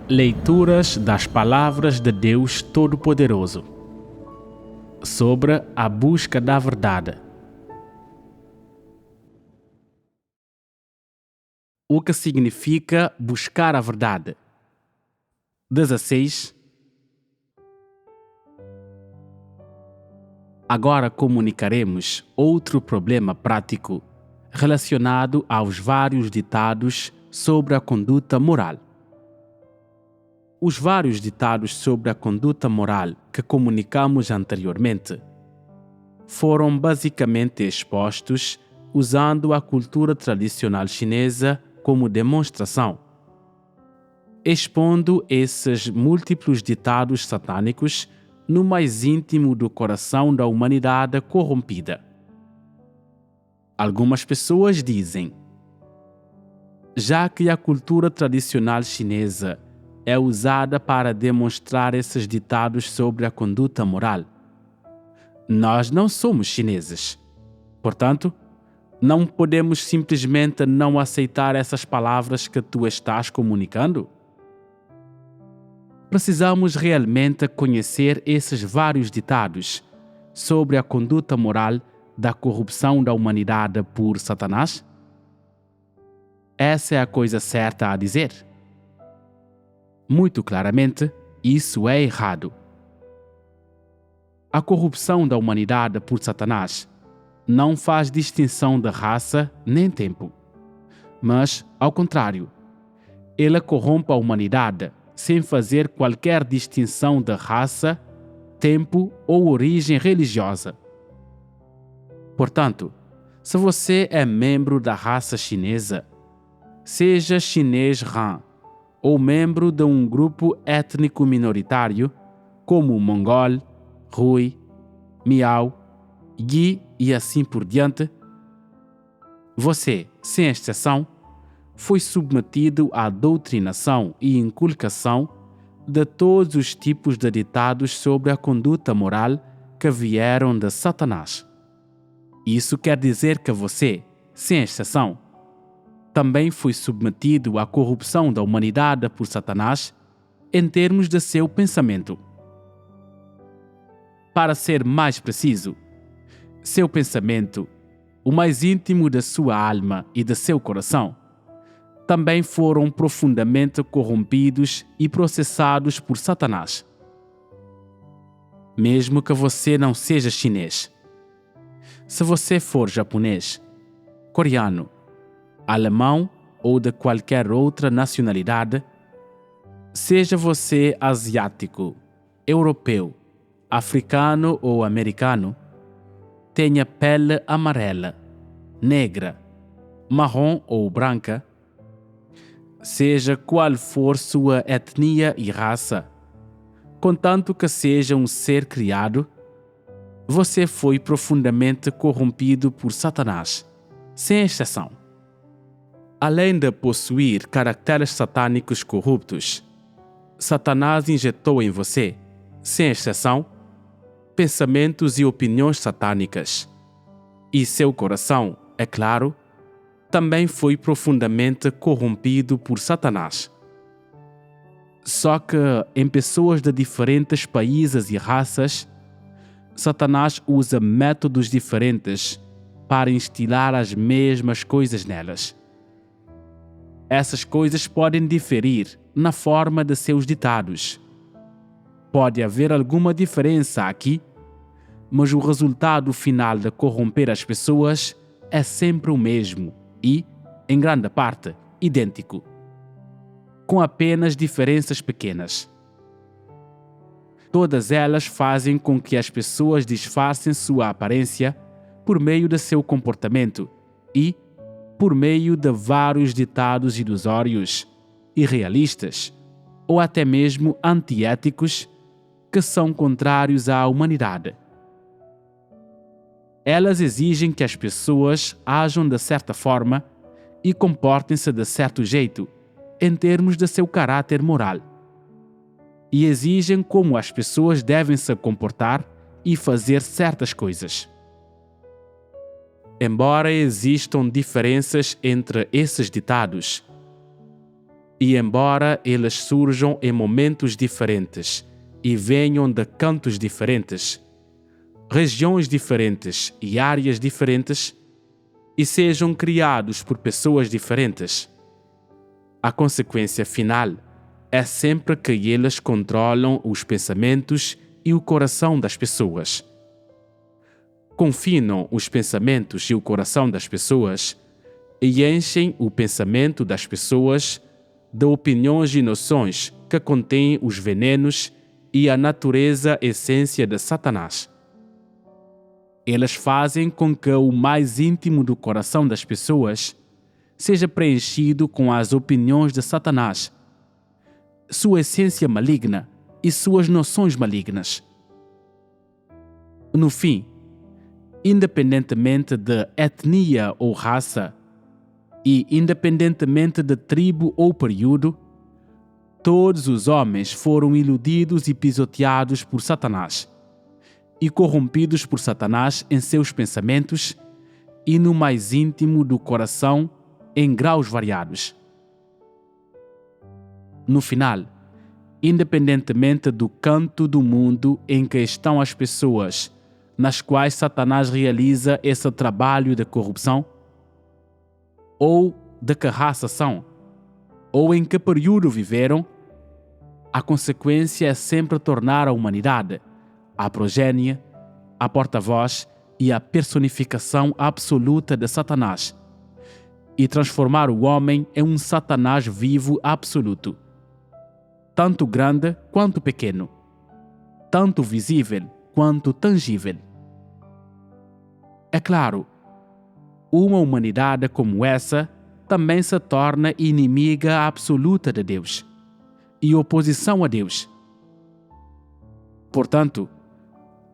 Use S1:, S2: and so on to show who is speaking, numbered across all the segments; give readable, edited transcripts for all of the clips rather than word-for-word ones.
S1: Leituras das Palavras de Deus Todo-Poderoso sobre a busca da verdade. O que significa buscar a verdade? 16. Agora comunicaremos outro problema prático relacionado aos vários ditados sobre a conduta moral. Os vários ditados sobre a conduta moral que comunicamos anteriormente foram basicamente expostos usando a cultura tradicional chinesa como demonstração. Expondo esses múltiplos ditados satânicos no mais íntimo do coração da humanidade corrompida. Algumas pessoas dizem: já que a cultura tradicional chinesa é usada para demonstrar esses ditados sobre a conduta moral, nós não somos chineses. Portanto, não podemos simplesmente não aceitar essas palavras que tu estás comunicando? Precisamos realmente conhecer esses vários ditados sobre a conduta moral da corrupção da humanidade por Satanás? Essa é a coisa certa a dizer. Muito claramente, isso é errado. A corrupção da humanidade por Satanás não faz distinção de raça nem tempo, mas, ao contrário, ele corrompe a humanidade sem fazer qualquer distinção de raça, tempo ou origem religiosa. Portanto, se você é membro da raça chinesa, seja chinês Han, ou membro de um grupo étnico minoritário, como Mongol, Hui, Miao, Yi e assim por diante, você, sem exceção, foi submetido à doutrinação e inculcação de todos os tipos de ditados sobre a conduta moral que vieram de Satanás. Isso quer dizer que você, sem exceção, também foi submetido à corrupção da humanidade por Satanás em termos de seu pensamento. Para ser mais preciso, seu pensamento, o mais íntimo da sua alma e de seu coração, também foram profundamente corrompidos e processados por Satanás. Mesmo que você não seja chinês, se você for japonês, coreano, alemão ou de qualquer outra nacionalidade, seja você asiático, europeu, africano ou americano, tenha pele amarela, negra, marrom ou branca, seja qual for sua etnia e raça, contanto que seja um ser criado, você foi profundamente corrompido por Satanás, sem exceção. Além de possuir caracteres satânicos corruptos, Satanás injetou em você, sem exceção, pensamentos e opiniões satânicas. E seu coração, é claro, também foi profundamente corrompido por Satanás. Só que, em pessoas de diferentes países e raças, Satanás usa métodos diferentes para instilar as mesmas coisas nelas. Essas coisas podem diferir na forma de seus ditados. Pode haver alguma diferença aqui, mas o resultado final de corromper as pessoas é sempre o mesmo e, em grande parte, idêntico, com apenas diferenças pequenas. Todas elas fazem com que as pessoas disfarcem sua aparência por meio de seu comportamento e, por meio de vários ditados ilusórios, irrealistas ou até mesmo antiéticos que são contrários à humanidade. Elas exigem que as pessoas ajam de certa forma e comportem-se de certo jeito em termos de seu caráter moral. E exigem como as pessoas devem se comportar e fazer certas coisas. Embora existam diferenças entre esses ditados, E embora eles surjam em momentos diferentes e venham de cantos diferentes, regiões diferentes e áreas diferentes, e sejam criados por pessoas diferentes, a consequência final é sempre que eles controlam os pensamentos e o coração das pessoas. Confinam os pensamentos e o coração das pessoas e enchem o pensamento das pessoas de opiniões e noções que contêm os venenos e a natureza essência de Satanás. Eles fazem com que o mais íntimo do coração das pessoas seja preenchido com as opiniões de Satanás, sua essência maligna e suas noções malignas. No fim, independentemente de etnia ou raça, e independentemente de tribo ou período, todos os homens foram iludidos e pisoteados por Satanás, e corrompidos por Satanás em seus pensamentos e no mais íntimo do coração em graus variados. No final, independentemente do canto do mundo em que estão as pessoas nas quais Satanás realiza esse trabalho de corrupção, ou de que raça são, ou em que período viveram, a consequência é sempre tornar a humanidade a progênie, a porta-voz e a personificação absoluta de Satanás, e transformar o homem em um Satanás vivo absoluto, tanto grande quanto pequeno, tanto visível quanto tangível. É claro, uma humanidade como essa também se torna inimiga absoluta de Deus e oposição a Deus. Portanto,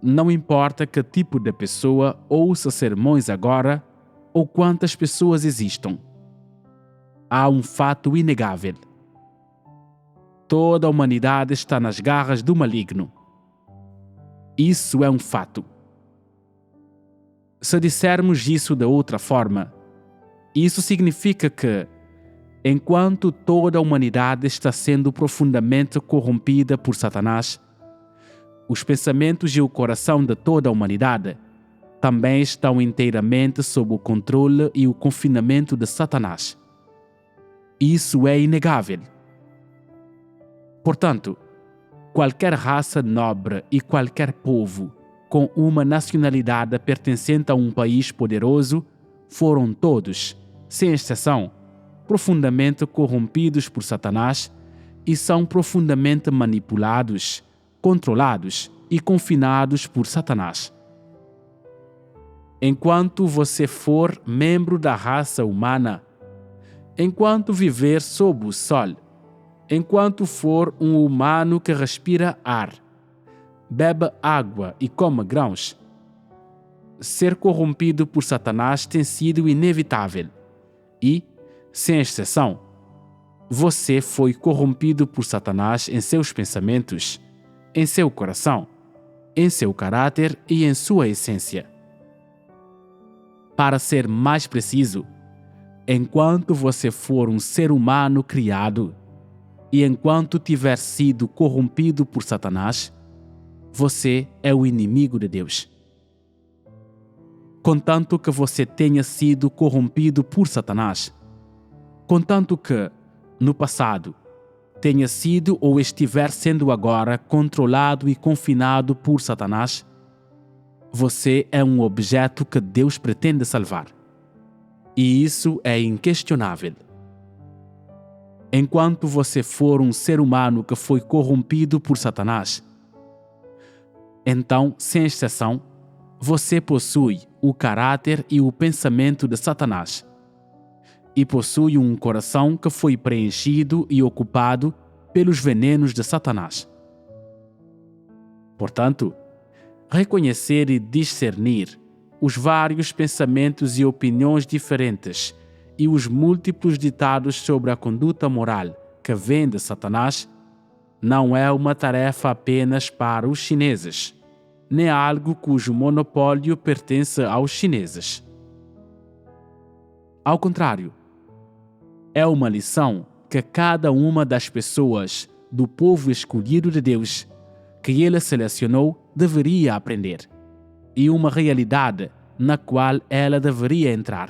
S1: não importa que tipo de pessoa ouça sermões agora ou quantas pessoas existam, há um fato inegável. Toda a humanidade está nas garras do maligno. Isso é um fato. Se dissermos isso de outra forma, isso significa que, enquanto toda a humanidade está sendo profundamente corrompida por Satanás, os pensamentos e o coração de toda a humanidade também estão inteiramente sob o controle e o confinamento de Satanás. Isso é inegável. Portanto, qualquer raça nobre e qualquer povo com uma nacionalidade pertencente a um país poderoso foram todos, sem exceção, profundamente corrompidos por Satanás e são profundamente manipulados, controlados e confinados por Satanás. Enquanto você for membro da raça humana, enquanto viver sob o sol, enquanto for um humano que respira ar, bebe água e come grãos, ser corrompido por Satanás tem sido inevitável e, sem exceção, você foi corrompido por Satanás em seus pensamentos, em seu coração, em seu caráter e em sua essência. Para ser mais preciso, enquanto você for um ser humano criado e enquanto tiver sido corrompido por Satanás, você é o inimigo de Deus. Contanto que você tenha sido corrompido por Satanás, contanto que, no passado, tenha sido ou estiver sendo agora controlado e confinado por Satanás, você é um objeto que Deus pretende salvar. E isso é inquestionável. Enquanto você for um ser humano que foi corrompido por Satanás, então, sem exceção, você possui o caráter e o pensamento de Satanás, e possui um coração que foi preenchido e ocupado pelos venenos de Satanás. Portanto, reconhecer e discernir os vários pensamentos e opiniões diferentes e os múltiplos ditados sobre a conduta moral que vêm de Satanás não é uma tarefa apenas para os chineses, nem algo cujo monopólio pertence aos chineses. Ao contrário, é uma lição que cada uma das pessoas do povo escolhido de Deus que ele selecionou deveria aprender, e uma realidade na qual ela deveria entrar.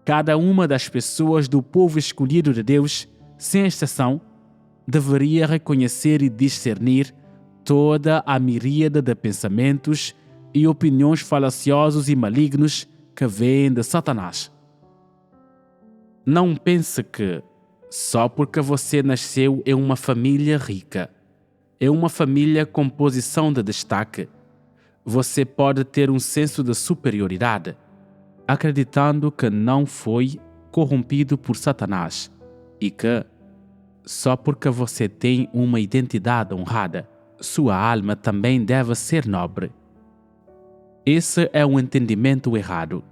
S1: Cada uma das pessoas do povo escolhido de Deus, sem exceção, deveria reconhecer e discernir toda a miríade de pensamentos e opiniões falaciosos e malignos que vêm de Satanás. Não pense que, só porque você nasceu em uma família rica, em uma família com posição de destaque, você pode ter um senso de superioridade, acreditando que não foi corrompido por Satanás e que, só porque você tem uma identidade honrada, sua alma também deve ser nobre. Esse é um entendimento errado.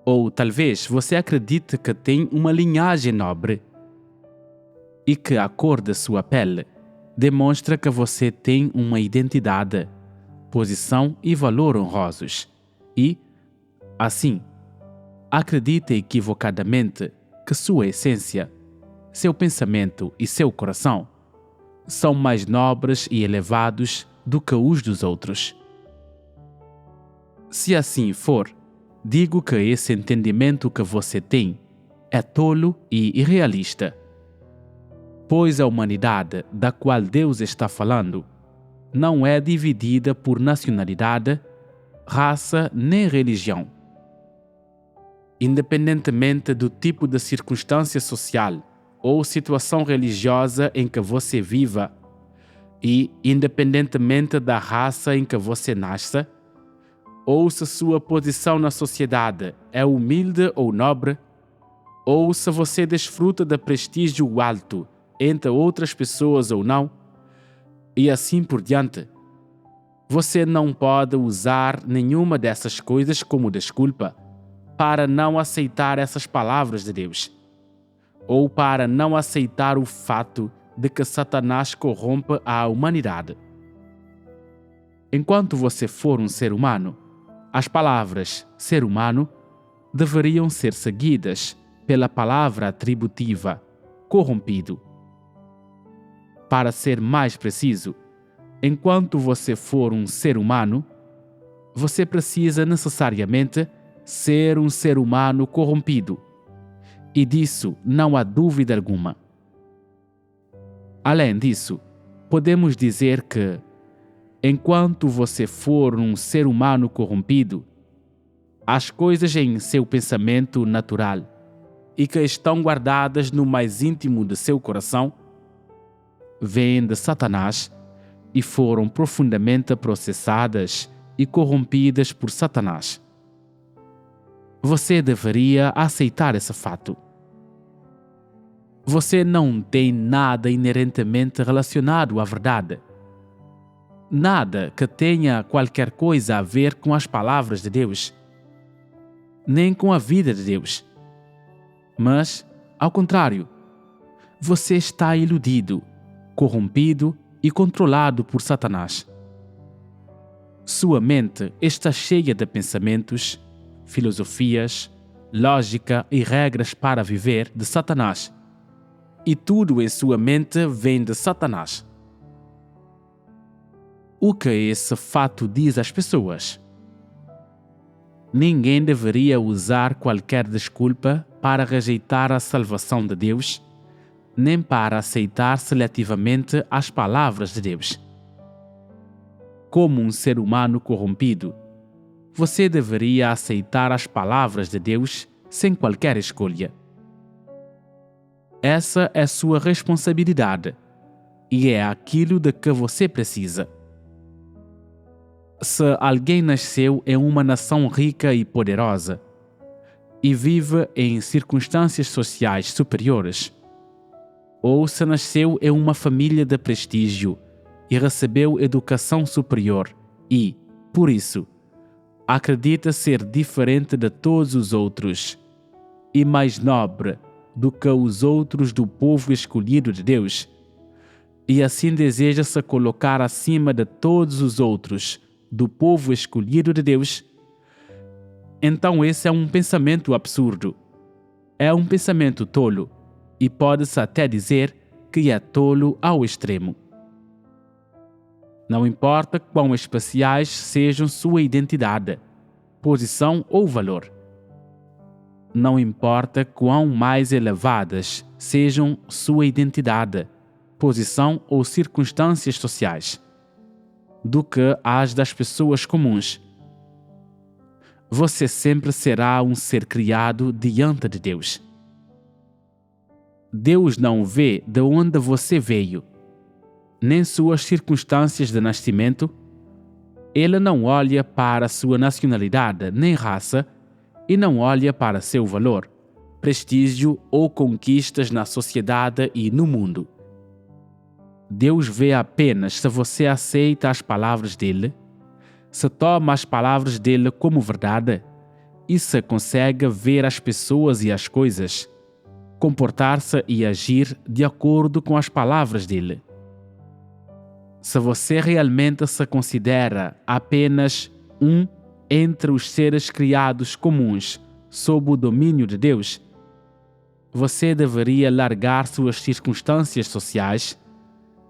S1: Ou talvez você acredite que tem uma linhagem nobre e que a cor de sua pele demonstra que você tem uma identidade, posição e valor honrosos e, assim, acredita equivocadamente que sua essência, seu pensamento e seu coração são mais nobres e elevados do que os dos outros. Se assim for, digo que esse entendimento que você tem é tolo e irrealista, pois a humanidade da qual Deus está falando não é dividida por nacionalidade, raça nem religião. Independentemente do tipo de circunstância social ou situação religiosa em que você viva, e independentemente da raça em que você nasça, ou se sua posição na sociedade é humilde ou nobre, ou se você desfruta de prestígio alto entre outras pessoas ou não, e assim por diante, você não pode usar nenhuma dessas coisas como desculpa para não aceitar essas palavras de Deus, ou para não aceitar o fato de que Satanás corrompe a humanidade. Enquanto você for um ser humano, as palavras ser humano deveriam ser seguidas pela palavra atributiva corrompido. Para ser mais preciso, enquanto você for um ser humano, você precisa necessariamente ser um ser humano corrompido. E disso não há dúvida alguma. Além disso, podemos dizer que, enquanto você for um ser humano corrompido, as coisas em seu pensamento natural e que estão guardadas no mais íntimo de seu coração vêm de Satanás e foram profundamente processadas e corrompidas por Satanás. Você deveria aceitar esse fato. Você não tem nada inerentemente relacionado à verdade. Nada que tenha qualquer coisa a ver com as palavras de Deus, nem com a vida de Deus. Mas, ao contrário, você está iludido, corrompido e controlado por Satanás. Sua mente está cheia de pensamentos, filosofias, lógica e regras para viver de Satanás. E tudo em sua mente vem de Satanás. O que esse fato diz às pessoas? Ninguém deveria usar qualquer desculpa para rejeitar a salvação de Deus, nem para aceitar seletivamente as palavras de Deus. Como um ser humano corrompido, você deveria aceitar as palavras de Deus sem qualquer escolha. Essa é sua responsabilidade e é aquilo de que você precisa. Se alguém nasceu em uma nação rica e poderosa e vive em circunstâncias sociais superiores, ou se nasceu em uma família de prestígio e recebeu educação superior e, por isso, acredita ser diferente de todos os outros e mais nobre do que os outros do povo escolhido de Deus, e assim deseja se colocar acima de todos os outros do povo escolhido de Deus, então esse é um pensamento absurdo. É um pensamento tolo e pode-se até dizer que é tolo ao extremo. Não importa quão especiais sejam sua identidade, posição ou valor. Não importa quão mais elevadas sejam sua identidade, posição ou circunstâncias sociais do que as das pessoas comuns. Você sempre será um ser criado diante de Deus. Deus não vê de onde você veio, nem suas circunstâncias de nascimento. Ele não olha para sua nacionalidade nem raça e não olha para seu valor, prestígio ou conquistas na sociedade e no mundo. Deus vê apenas se você aceita as palavras dele, se toma as palavras dele como verdade e se consegue ver as pessoas e as coisas, comportar-se e agir de acordo com as palavras dele. Se você realmente se considera apenas um entre os seres criados comuns sob o domínio de Deus, você deveria largar suas circunstâncias sociais,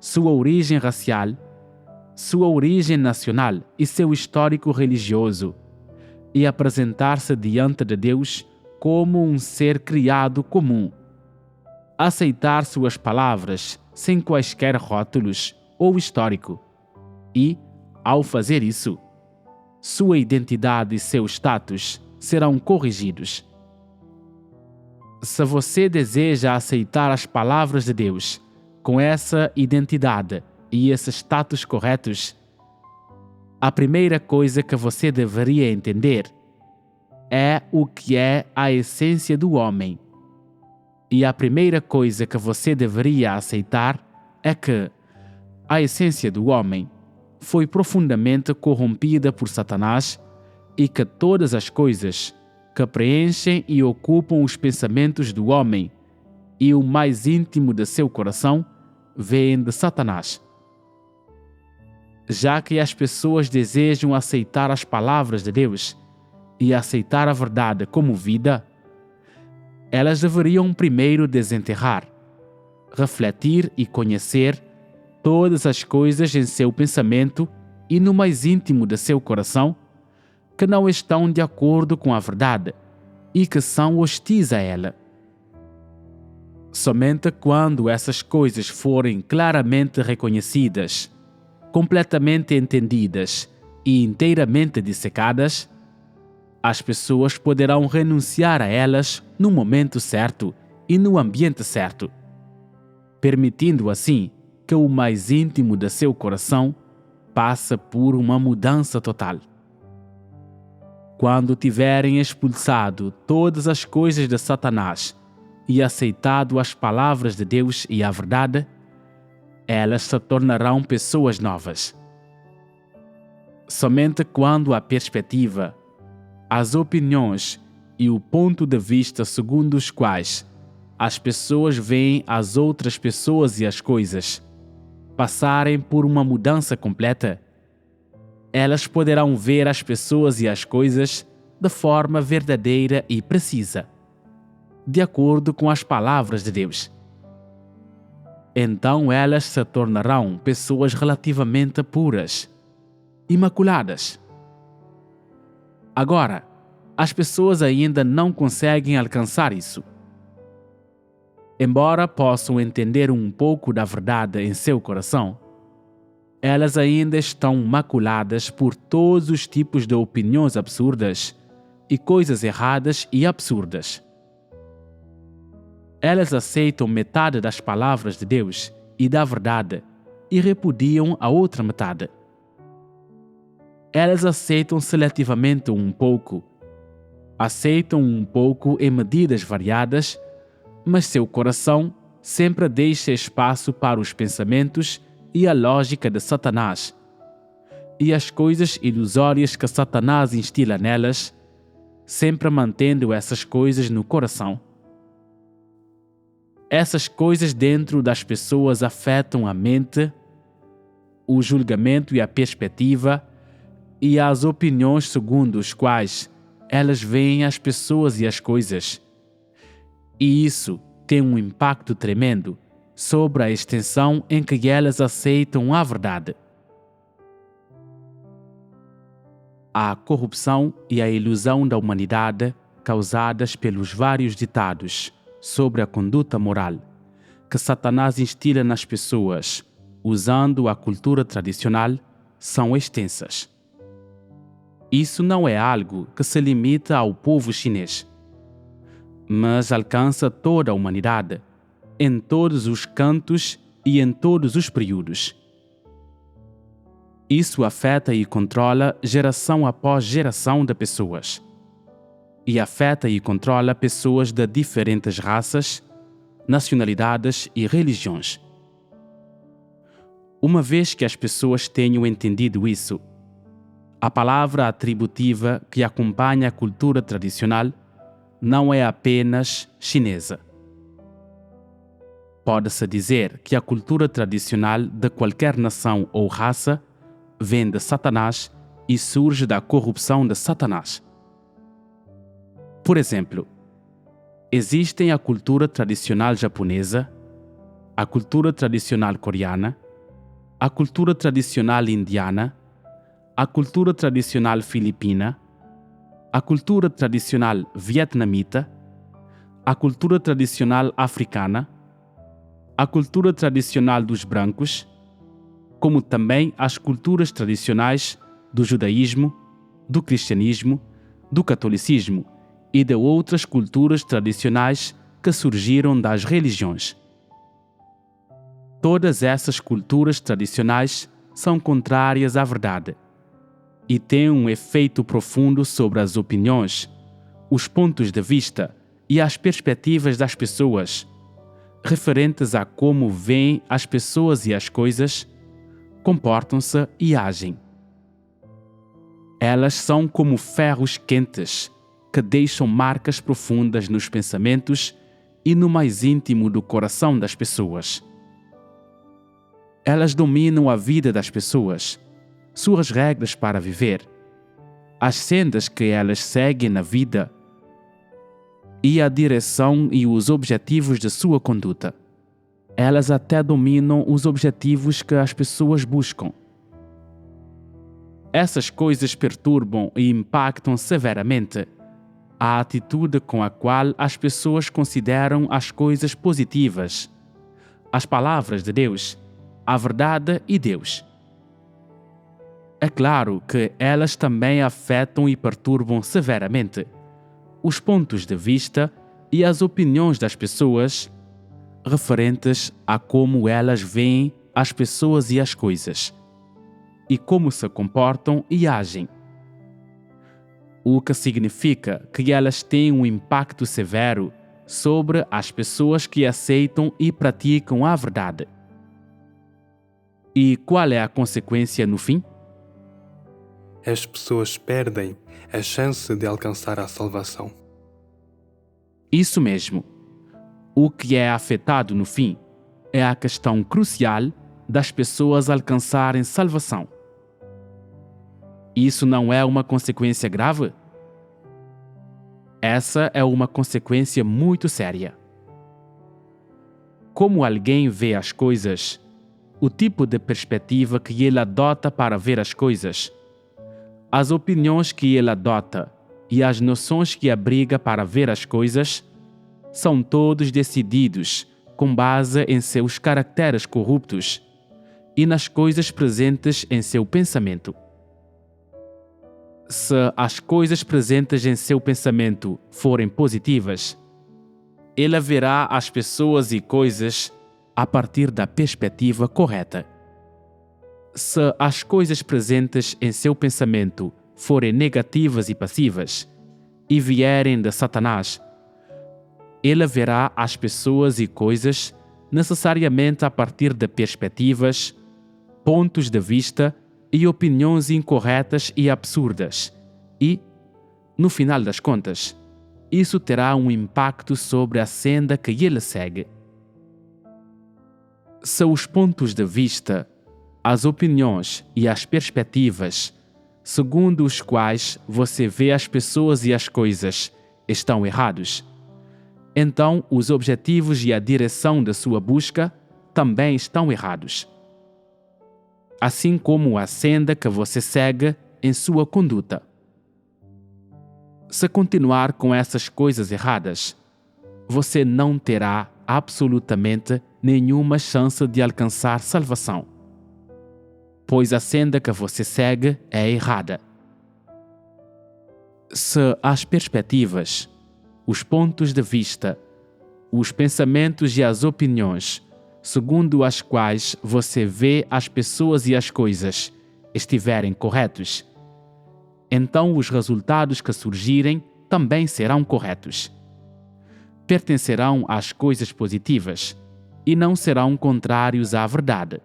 S1: sua origem racial, sua origem nacional e seu histórico religioso e apresentar-se diante de Deus como um ser criado comum. Aceitar suas palavras sem quaisquer rótulos ou histórico e, ao fazer isso, sua identidade e seu status serão corrigidos. Se você deseja aceitar as palavras de Deus com essa identidade e esse status corretos, a primeira coisa que você deveria entender é o que é a essência do homem. E a primeira coisa que você deveria aceitar é que a essência do homem foi profundamente corrompida por Satanás e que todas as coisas que preenchem e ocupam os pensamentos do homem e o mais íntimo de seu coração vêm de Satanás. Já que as pessoas desejam aceitar as palavras de Deus e aceitar a verdade como vida, elas deveriam primeiro desenterrar, refletir e conhecer todas as coisas em seu pensamento e no mais íntimo de seu coração que não estão de acordo com a verdade e que são hostis a ela. Somente quando essas coisas forem claramente reconhecidas, completamente entendidas e inteiramente dissecadas, as pessoas poderão renunciar a elas no momento certo e no ambiente certo, permitindo assim que o mais íntimo de seu coração passe por uma mudança total. Quando tiverem expulsado todas as coisas de Satanás e aceitado as palavras de Deus e a verdade, elas se tornarão pessoas novas. Somente quando a perspectiva, as opiniões e o ponto de vista segundo os quais as pessoas veem as outras pessoas e as coisas passarem por uma mudança completa, elas poderão ver as pessoas e as coisas de forma verdadeira e precisa, de acordo com as palavras de Deus. Então elas se tornarão pessoas relativamente puras, imaculadas. Agora, as pessoas ainda não conseguem alcançar isso. Embora possam entender um pouco da verdade em seu coração, elas ainda estão maculadas por todos os tipos de opiniões absurdas e coisas erradas e absurdas. Elas aceitam metade das palavras de Deus e da verdade e repudiam a outra metade. Elas aceitam seletivamente um pouco, aceitam um pouco em medidas variadas, mas seu coração sempre deixa espaço para os pensamentos e a lógica de Satanás e as coisas ilusórias que Satanás instila nelas, sempre mantendo essas coisas no coração. Essas coisas dentro das pessoas afetam a mente, o julgamento e a perspectiva e as opiniões segundo os quais elas veem as pessoas e as coisas. E isso tem um impacto tremendo sobre a extensão em que elas aceitam a verdade. A corrupção e a ilusão da humanidade causadas pelos vários ditados sobre a conduta moral que Satanás instila nas pessoas, usando a cultura tradicional, são extensas. Isso não é algo que se limita ao povo chinês, mas alcança toda a humanidade, em todos os cantos e em todos os períodos. Isso afeta e controla geração após geração de pessoas. E afeta e controla pessoas de diferentes raças, nacionalidades e religiões. Uma vez que as pessoas tenham entendido isso, a palavra atributiva que acompanha a cultura tradicional não é apenas chinesa. Pode-se dizer que a cultura tradicional de qualquer nação ou raça vem de Satanás e surge da corrupção de Satanás. Por exemplo, existem a cultura tradicional japonesa, a cultura tradicional coreana, a cultura tradicional indiana, a cultura tradicional filipina, a cultura tradicional vietnamita, a cultura tradicional africana, a cultura tradicional dos brancos, como também as culturas tradicionais do judaísmo, do cristianismo, do catolicismo e de outras culturas tradicionais que surgiram das religiões. Todas essas culturas tradicionais são contrárias à verdade e têm um efeito profundo sobre as opiniões, os pontos de vista e as perspectivas das pessoas, referentes a como veem as pessoas e as coisas, comportam-se e agem. Elas são como ferros quentes que deixam marcas profundas nos pensamentos e no mais íntimo do coração das pessoas. Elas dominam a vida das pessoas, suas regras para viver, as sendas que elas seguem na vida e a direção e os objetivos de sua conduta. Elas até dominam os objetivos que as pessoas buscam. Essas coisas perturbam e impactam severamente a atitude com a qual as pessoas consideram as coisas positivas, as palavras de Deus, a verdade e Deus. É claro que elas também afetam e perturbam severamente os pontos de vista e as opiniões das pessoas referentes a como elas veem as pessoas e as coisas, e como se comportam e agem. O que significa que elas têm um impacto severo sobre as pessoas que aceitam e praticam a verdade. E qual é a consequência no fim?
S2: As pessoas perdem a chance de alcançar a salvação.
S1: Isso mesmo. O que é afetado no fim é a questão crucial das pessoas alcançarem salvação. Isso não é uma consequência grave? Essa é uma consequência muito séria. Como alguém vê as coisas, o tipo de perspectiva que ele adota para ver as coisas, as opiniões que ele adota e as noções que abriga para ver as coisas, são todos decididos com base em seus caracteres corruptos e nas coisas presentes em seu pensamento. Se as coisas presentes em seu pensamento forem positivas, ele verá as pessoas e coisas a partir da perspectiva correta. Se as coisas presentes em seu pensamento forem negativas e passivas e vierem de Satanás, ele verá as pessoas e coisas necessariamente a partir de perspectivas, pontos de vista e opiniões incorretas e absurdas. E, no final das contas, isso terá um impacto sobre a senda que ele segue. Se os pontos de vista, as opiniões e as perspectivas, segundo os quais você vê as pessoas e as coisas, estão errados, então os objetivos e a direção da sua busca também estão errados. Assim como a senda que você segue em sua conduta. Se continuar com essas coisas erradas, você não terá absolutamente nenhuma chance de alcançar salvação, pois a senda que você segue é errada. Se as perspectivas, os pontos de vista, os pensamentos e as opiniões, segundo as quais você vê as pessoas e as coisas, estiverem corretos, então os resultados que surgirem também serão corretos. Pertencerão às coisas positivas e não serão contrários à verdade.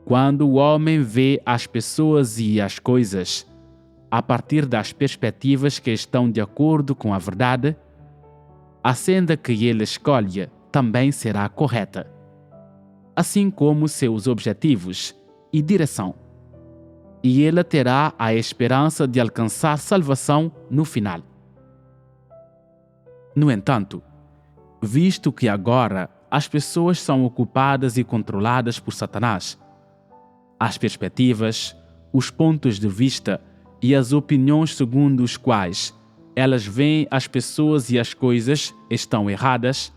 S1: Quando o homem vê as pessoas e as coisas a partir das perspectivas que estão de acordo com a verdade, a senda que ele escolhe também será correta, assim como seus objetivos e direção. E ele terá a esperança de alcançar salvação no final. No entanto, visto que agora as pessoas são ocupadas e controladas por Satanás, as perspectivas, os pontos de vista e as opiniões segundo os quais elas veem as pessoas e as coisas estão erradas,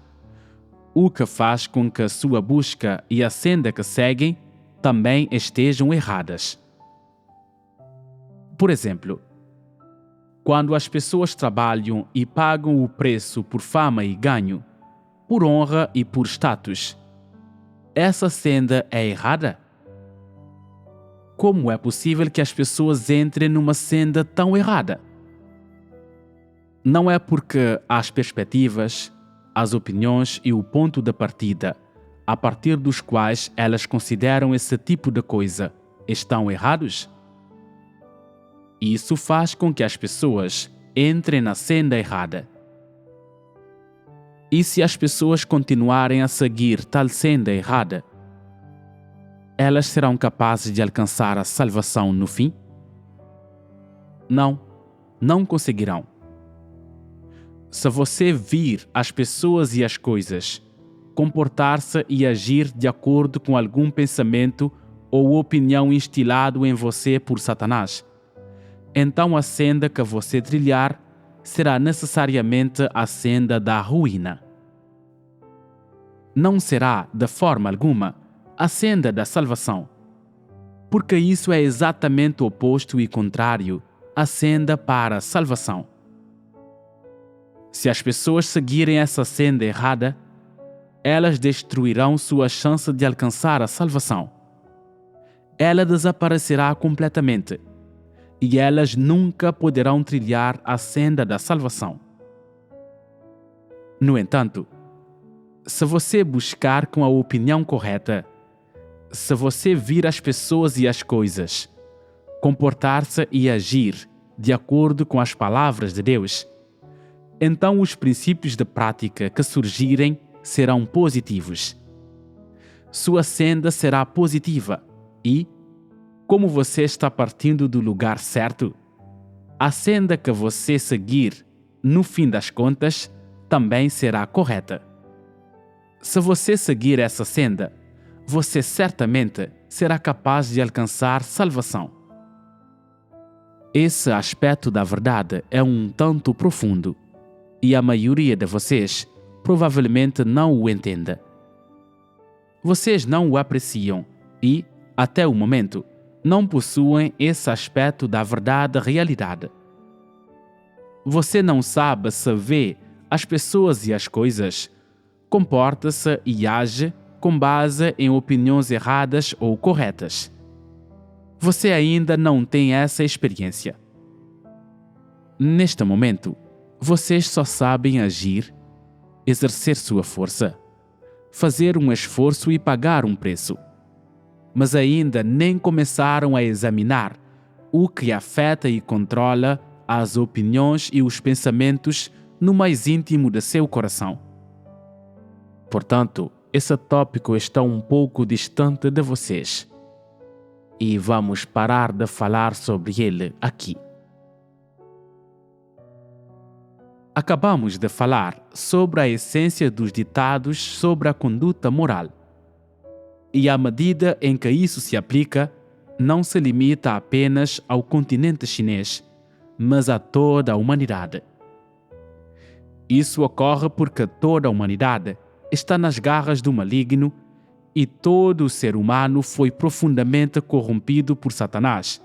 S1: o que faz com que a sua busca e a senda que seguem também estejam erradas. Por exemplo, quando as pessoas trabalham e pagam o preço por fama e ganho, por honra e por status, essa senda é errada? Como é possível que as pessoas entrem numa senda tão errada? Não é porque as perspectivas, as opiniões e o ponto de partida, a partir dos quais elas consideram esse tipo de coisa, estão errados? Isso faz com que as pessoas entrem na senda errada. E se as pessoas continuarem a seguir tal senda errada, elas serão capazes de alcançar a salvação no fim? Não conseguirão. Se você vir as pessoas e as coisas comportar-se e agir de acordo com algum pensamento ou opinião instilado em você por Satanás, então a senda que você trilhar será necessariamente a senda da ruína. Não será, de forma alguma, a senda da salvação, porque isso é exatamente o oposto e contrário à senda para a salvação. Se as pessoas seguirem essa senda errada, elas destruirão sua chance de alcançar a salvação. Ela desaparecerá completamente e elas nunca poderão trilhar a senda da salvação. No entanto, se você buscar com a opinião correta, se você vir as pessoas e as coisas, comportar-se e agir de acordo com as palavras de Deus, então os princípios de prática que surgirem serão positivos. Sua senda será positiva e, como você está partindo do lugar certo, a senda que você seguir, no fim das contas, também será correta. Se você seguir essa senda, você certamente será capaz de alcançar salvação. Esse aspecto da verdade é um tanto profundo e a maioria de vocês provavelmente não o entende. Vocês não o apreciam e, até o momento, não possuem esse aspecto da verdade realidade. Você não sabe se vê as pessoas e as coisas, comporta-se e age com base em opiniões erradas ou corretas. Você ainda não tem essa experiência. Neste momento, vocês só sabem agir, exercer sua força, fazer um esforço e pagar um preço. Mas ainda nem começaram a examinar o que afeta e controla as opiniões e os pensamentos no mais íntimo de seu coração. Portanto, esse tópico está um pouco distante de vocês. E vamos parar de falar sobre ele aqui. Acabamos de falar sobre a essência dos ditados sobre a conduta moral. E à medida em que isso se aplica, não se limita apenas ao continente chinês, mas a toda a humanidade. Isso ocorre porque toda a humanidade está nas garras do maligno e todo o ser humano foi profundamente corrompido por Satanás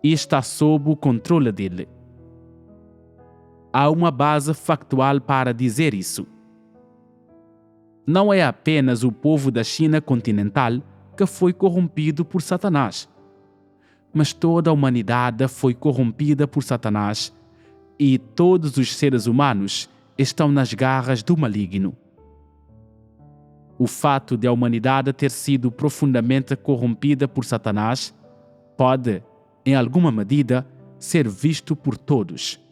S1: e está sob o controle dele. Há uma base factual para dizer isso. Não é apenas o povo da China continental que foi corrompido por Satanás, mas toda a humanidade foi corrompida por Satanás e todos os seres humanos estão nas garras do maligno. O fato de a humanidade ter sido profundamente corrompida por Satanás pode, em alguma medida, ser visto por todos.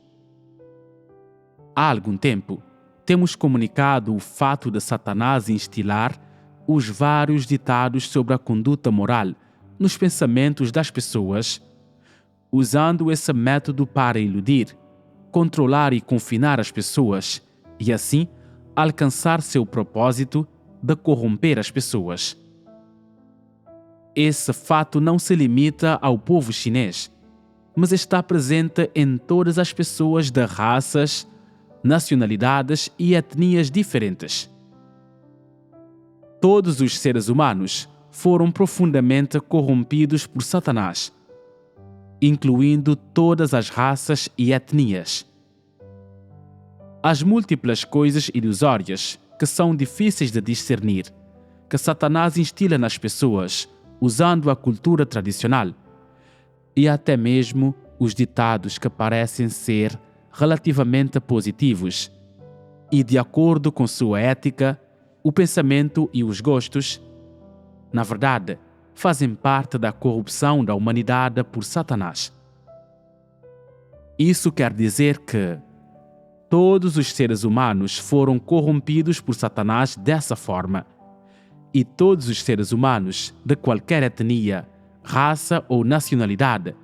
S1: Há algum tempo, temos comunicado o fato de Satanás instilar os vários ditados sobre a conduta moral nos pensamentos das pessoas, usando esse método para iludir, controlar e confinar as pessoas e, assim, alcançar seu propósito de corromper as pessoas. Esse fato não se limita ao povo chinês, mas está presente em todas as pessoas de raças, nacionalidades e etnias diferentes. Todos os seres humanos foram profundamente corrompidos por Satanás, incluindo todas as raças e etnias. As múltiplas coisas ilusórias que são difíceis de discernir, que Satanás instila nas pessoas, usando a cultura tradicional, e até mesmo os ditados que parecem ser relativamente positivos e de acordo com sua ética, o pensamento e os gostos, na verdade, fazem parte da corrupção da humanidade por Satanás. Isso quer dizer que todos os seres humanos foram corrompidos por Satanás dessa forma, e todos os seres humanos, de qualquer etnia, raça ou nacionalidade,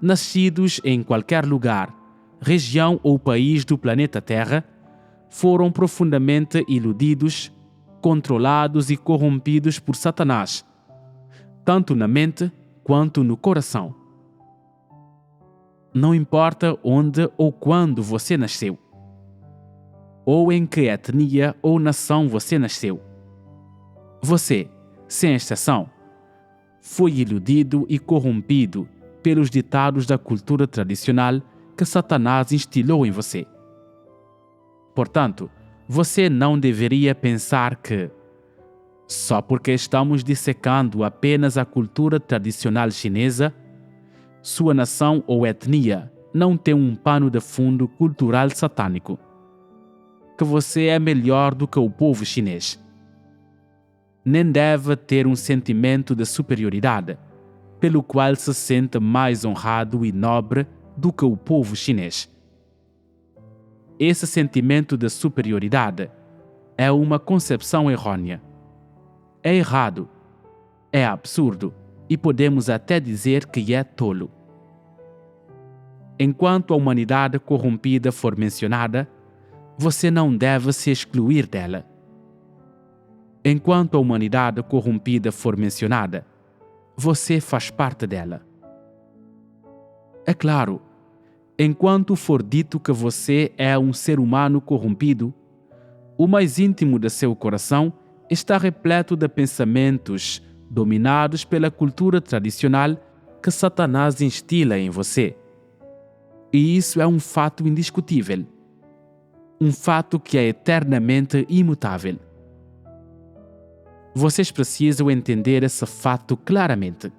S1: nascidos em qualquer lugar, região ou país do planeta Terra, foram profundamente iludidos, controlados e corrompidos por Satanás, tanto na mente quanto no coração. Não importa onde ou quando você nasceu, ou em que etnia ou nação você nasceu. Você, sem exceção, foi iludido e corrompido pelos ditados da cultura tradicional que Satanás instilou em você. Portanto, você não deveria pensar que, só porque estamos dissecando apenas a cultura tradicional chinesa, sua nação ou etnia não tem um pano de fundo cultural satânico, que você é melhor do que o povo chinês. Nem deve ter um sentimento de superioridade, pelo qual se sente mais honrado e nobre do que o povo chinês. Esse sentimento de superioridade é uma concepção errônea. É errado, é absurdo e podemos até dizer que é tolo. Enquanto a humanidade corrompida for mencionada, você não deve se excluir dela. Enquanto a humanidade corrompida for mencionada, você faz parte dela. É claro, enquanto for dito que você é um ser humano corrompido, o mais íntimo de seu coração está repleto de pensamentos dominados pela cultura tradicional que Satanás instila em você. E isso é um fato indiscutível. Um fato que é eternamente imutável. Vocês precisam entender esse fato claramente.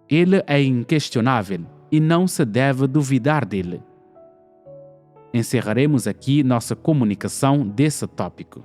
S1: Ele é inquestionável e não se deve duvidar dele. Encerraremos aqui nossa comunicação desse tópico.